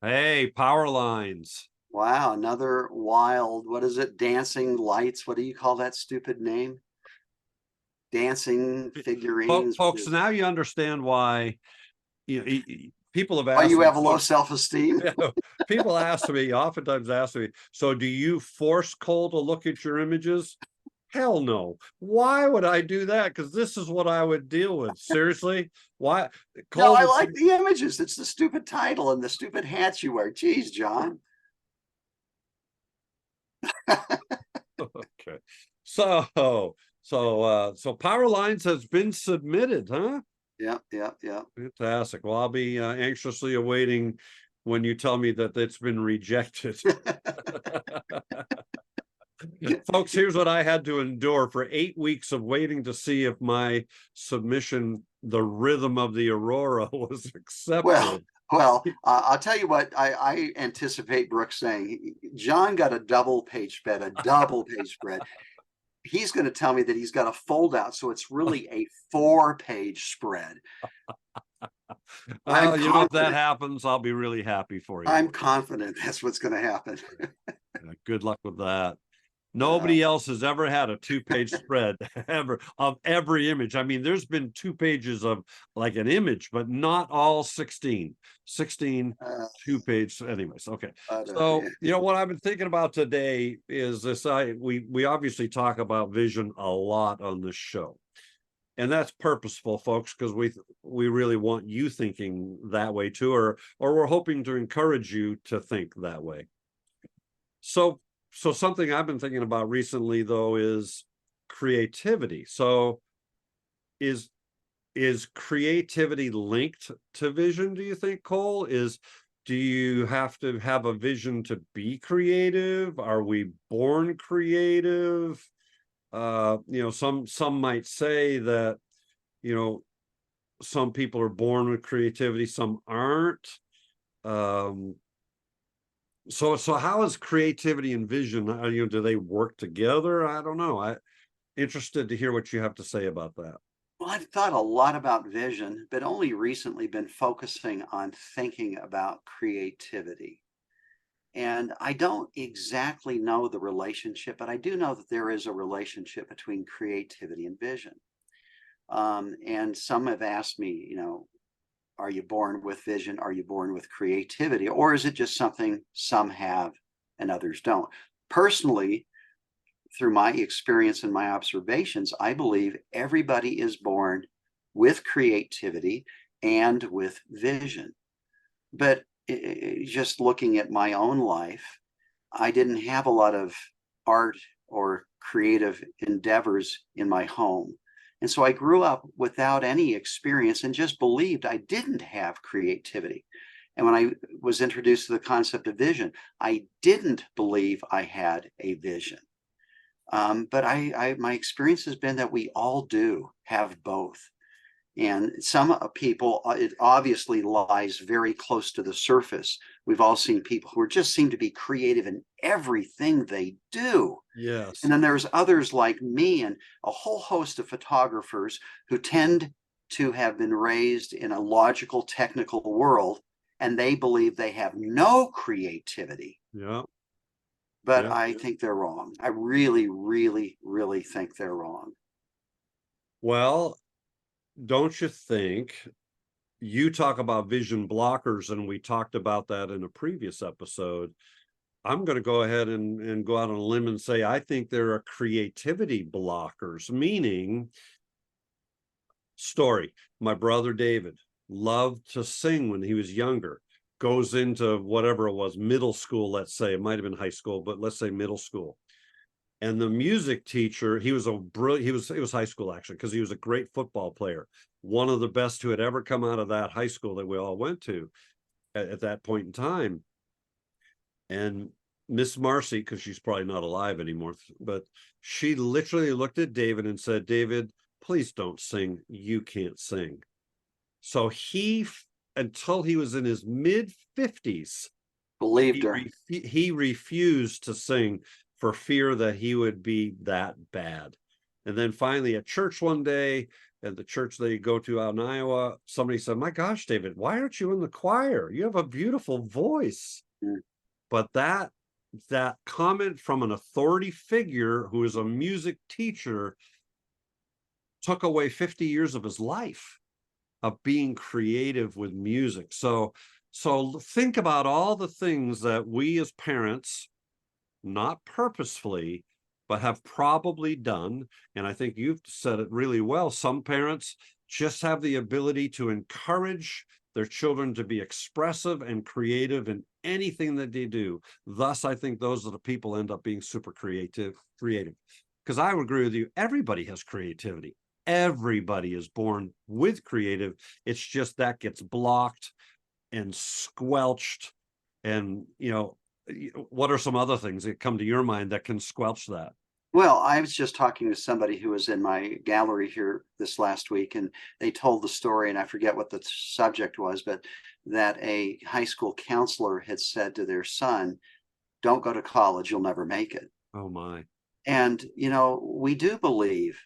Hey, power lines. Wow, another wild, what is it? Dancing lights. What do you call that stupid name? Dancing figurines. Folks, now you understand why people have Why asked you me, have low self-esteem? people oftentimes ask me, so do you force Cole to look at your images? Hell no. Why would I do that? Because this is what I would deal with. Seriously? Why? No, Cole I would like the images. It's the stupid title and the stupid hats you wear. Geez, John. okay. So power lines has been submitted, huh? Yeah, yeah, yeah. Fantastic. Well, I'll be anxiously awaiting when you tell me that it's been rejected. Folks, here's what I had to endure for 8 weeks of waiting to see if my submission, The Rhythm of the Aurora, was Well, accepted. I'll tell you what I anticipate Brooks saying. John got a double page spread, a double page spread. He's going to tell me that he's got a fold out, so it's really a 4-page spread. I'm If that confident. happens, I'll be really happy for you. I'm confident that's what's going to happen. Good luck with that. Uh, Nobody else has ever had a 2-page spread ever of every image. I mean, there's been 2 pages of like an image, but not all 16. 16 uh, 2-page. Anyways, okay. but, So, what I've been thinking about today is this. We obviously talk about vision a lot on this show. And that's purposeful, folks, because we really want you thinking that way too, or we're hoping to encourage you to think that way. So something I've been thinking about recently though is creativity. So is creativity linked to vision, do you think, Cole? Do you have to have a vision to be creative? Are we born creative? Some might say that, you know, some people are born with creativity, some aren't. Um, so how is creativity and vision, do they work together? I don't know. I interested to hear what you have to say about that. well, I've thought a lot about vision, but only recently been focusing on thinking about creativity. And I don't exactly know the relationship, but I do know that there is a relationship between creativity and vision. And some have asked me, are you born with vision? Are you born with creativity? Or is it just something some have and others don't? Personally, through my experience and my observations, I believe everybody is born with creativity and with vision. But just looking at my own life, I didn't have a lot of art or creative endeavors in my home. And so I grew up without any experience and just believed I didn't have creativity. And when I was introduced to the concept of vision, I didn't believe I had a vision. But my experience has been that we all do have both. And some people, it obviously lies very close to the surface. We've all seen people who just seem to be creative in everything they do. Yes. And then there's others like me and a whole host of photographers who tend to have been raised in a logical, technical world, and they believe they have no creativity. Yeah. But Yeah. I think they're wrong. I really, really, really think they're wrong. Well, don't you think, you talk about vision blockers, and we talked about that in a previous episode. I'm going to go ahead and go out on a limb and say I think there are creativity blockers, meaning, story. My brother David loved to sing when he was younger, goes into whatever it was, middle school, let's say. It might have been high school, but let's say middle school. And the music teacher, he was a brilliant, it was high school actually, because he was a great football player, one of the best who had ever come out of that high school that we all went to at that point in time. And Miss Marcy, because she's probably not alive anymore, but she literally looked at David and said, David, please don't sing. You can't sing. So until he was in his mid 50s, Believed her. he refused to sing for fear that he would be that bad. And then finally at church one day, at the church they go to out in Iowa, somebody said, "My gosh, David, why aren't you in the choir? You have a beautiful voice." Mm. But that comment from an authority figure who is a music teacher took away 50 years of his life of being creative with music. So think about all the things that we as parents, not purposefully, but have probably done. And I think you've said it really well. Some parents just have the ability to encourage their children to be expressive and creative in anything that they do. Thus, I think those are the people end up being super creative. Because I would agree with you, everybody has creativity. Everybody is born with creative. It's just that gets blocked and squelched. And, what are some other things that come to your mind that can squelch that? Well, I was just talking to somebody who was in my gallery here this last week, and they told the story, and I forget what the subject was, but that a high school counselor had said to their son, "Don't go to college, you'll never make it." Oh my. And, we do believe.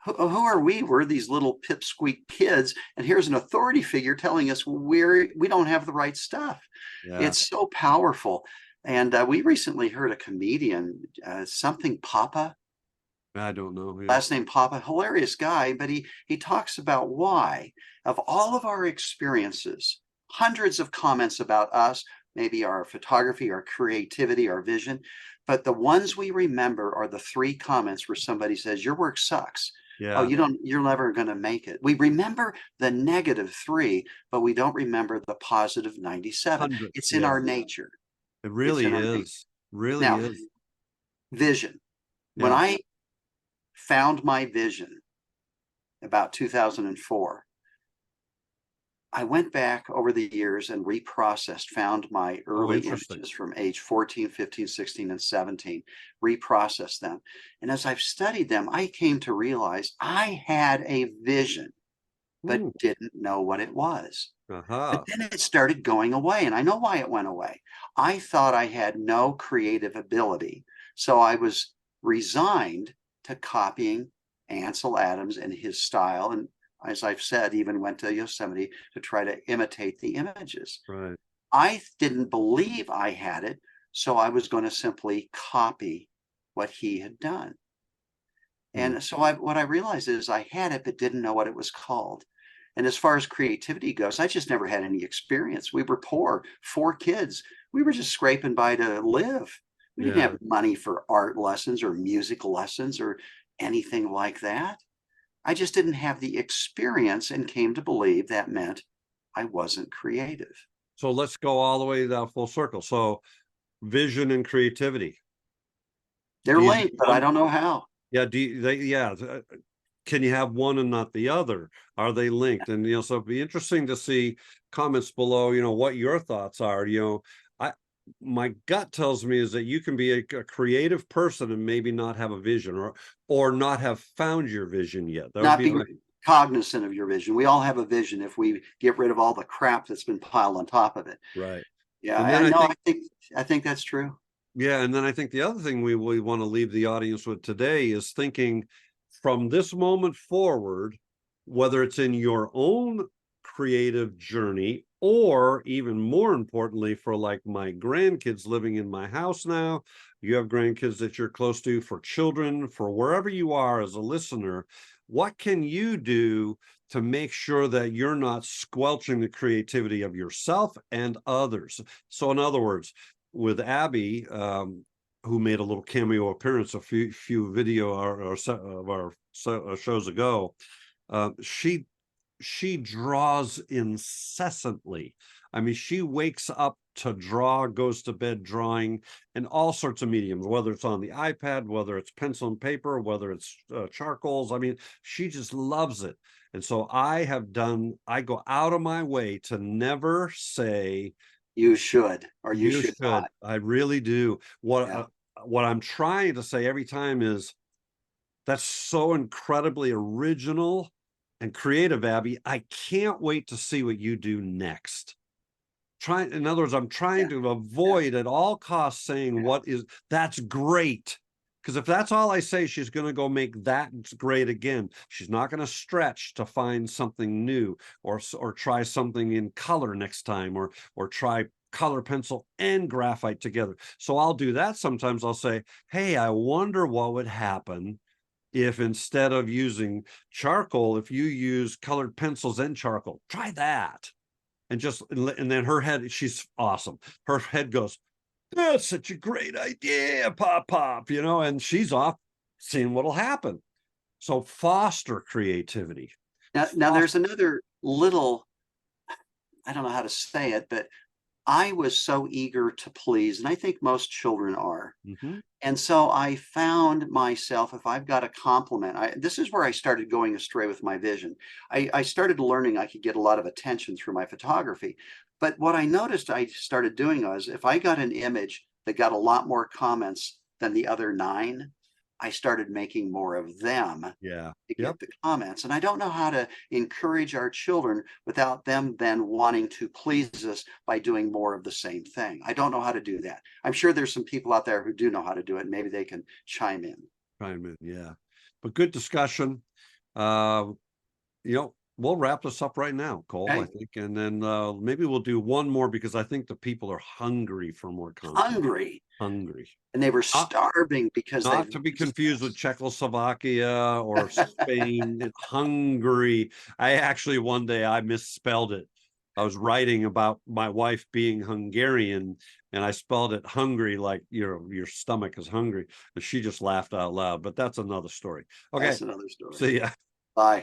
Who are we? We're these little pipsqueak kids, and here's an authority figure telling us we don't have the right stuff. Yeah, It's so powerful. And we recently heard a comedian, something Papa, I don't know. Yeah. last name Papa, hilarious guy, but he talks about why, of all of our experiences, hundreds of comments about us, maybe our photography, our creativity, our vision, but the ones we remember are the three comments where somebody says, "Your work sucks." "Oh, Yeah. you're never going to make it." We remember the negative three, but we don't remember the positive 97. Hundreds. It's in Yeah. our nature. It It's really in our nature. is. Really Now, is. vision. When Yeah. I found my vision about 2004, I went back over the years and reprocessed, found my Oh, early interesting. images from age 14, 15, 16, and 17, reprocessed them. And as I've studied them, I came to realize I had a vision, but Hmm. didn't know what it was. But Aha. then it started going away, and I know why it went away. I thought I had no creative ability, so I was resigned to copying Ansel Adams and his style, and as I've said, even went to Yosemite to try to imitate the images. Right. I didn't believe I had it, so I was going to simply copy what he had done. Hmm. And so what I realized is I had it, but didn't know what it was called. And as far as creativity goes, I just never had any experience. We were poor, four kids. We were just scraping by to live. We didn't Yeah. have money for art lessons or music lessons or anything like that. I just didn't have the experience and came to believe that meant I wasn't creative. So let's go all the way down full circle. So vision and creativity. They're Do you have linked, but I one? don't know how. Yeah. Yeah. Can you have one and not the other? Are they linked? And so it'd be interesting to see comments below, what your thoughts are. I my gut tells me is that you can be a creative person and maybe not have a vision or not have found your vision yet. That would Not be be my cognizant of your vision. We all have a vision if we get rid of all the crap that's been piled on top of it. right. Yeah, And then I I know. think I think that's true. Yeah, and then I think the other thing we want to leave the audience with today is thinking from this moment forward, whether it's in your own creative journey or even more importantly for like my grandkids living in my house now, you have grandkids that you're close to, for children, for wherever you are as a listener, what can you do to make sure that you're not squelching the creativity of yourself and others? So in other words, with Abby, who made a little cameo appearance a few video of our shows ago. She draws incessantly. I mean, she wakes up to draw, goes to bed drawing, and all sorts of mediums, whether it's on the iPad, whether it's pencil and paper, whether it's charcoals. I mean, she just loves it. And so I go out of my way to never say, You should, or you you should should. not. I really do. Yeah. What I'm trying to say every time is that's so incredibly original and creative, Abby. I can't wait to see what you do next. In other words, I'm trying Yeah. to Yeah. avoid at all costs saying Yeah. that's great. Because if that's all I say, she's going to go make that great again. She's not going to stretch to find something new, or try something in color next time, or try color pencil and graphite together. So I'll do that sometimes. I'll say, hey, I wonder what would happen if instead of using charcoal, if you use colored pencils and charcoal. Try that. And then her head, she's awesome. Her head goes, that's such a great idea, pop, and she's off seeing what'll happen. So foster creativity. Now there's another little, I don't know how to say it, but I was so eager to please, and I think most children are. Mhm. And so I found myself, if I've got a compliment, this is where I started going astray with my vision. I started learning I could get a lot of attention through my photography. But what I noticed I started doing was, if I got an image that got a lot more comments than the other 9, I started making more of them Yeah. to Yep. get the comments. And I don't know how to encourage our children without them then wanting to please us by doing more of the same thing. I don't know how to do that. I'm sure there's some people out there who do know how to do it. And maybe they can chime in. Yeah. But good discussion. We'll wrap this up right now, Cole, I Okay. think. And then maybe we'll do one more, because I think the people are hungry for more content. Hungry. Hungry. And they were starving because Not they've to be confused with discussed. Czechoslovakia or Spain. Hungry. I actually, one day I misspelled it. I was writing about my wife being Hungarian, and I spelled it hungry, like your stomach is hungry. And she just laughed out loud. But that's another story. Okay. That's another story. See ya. Bye.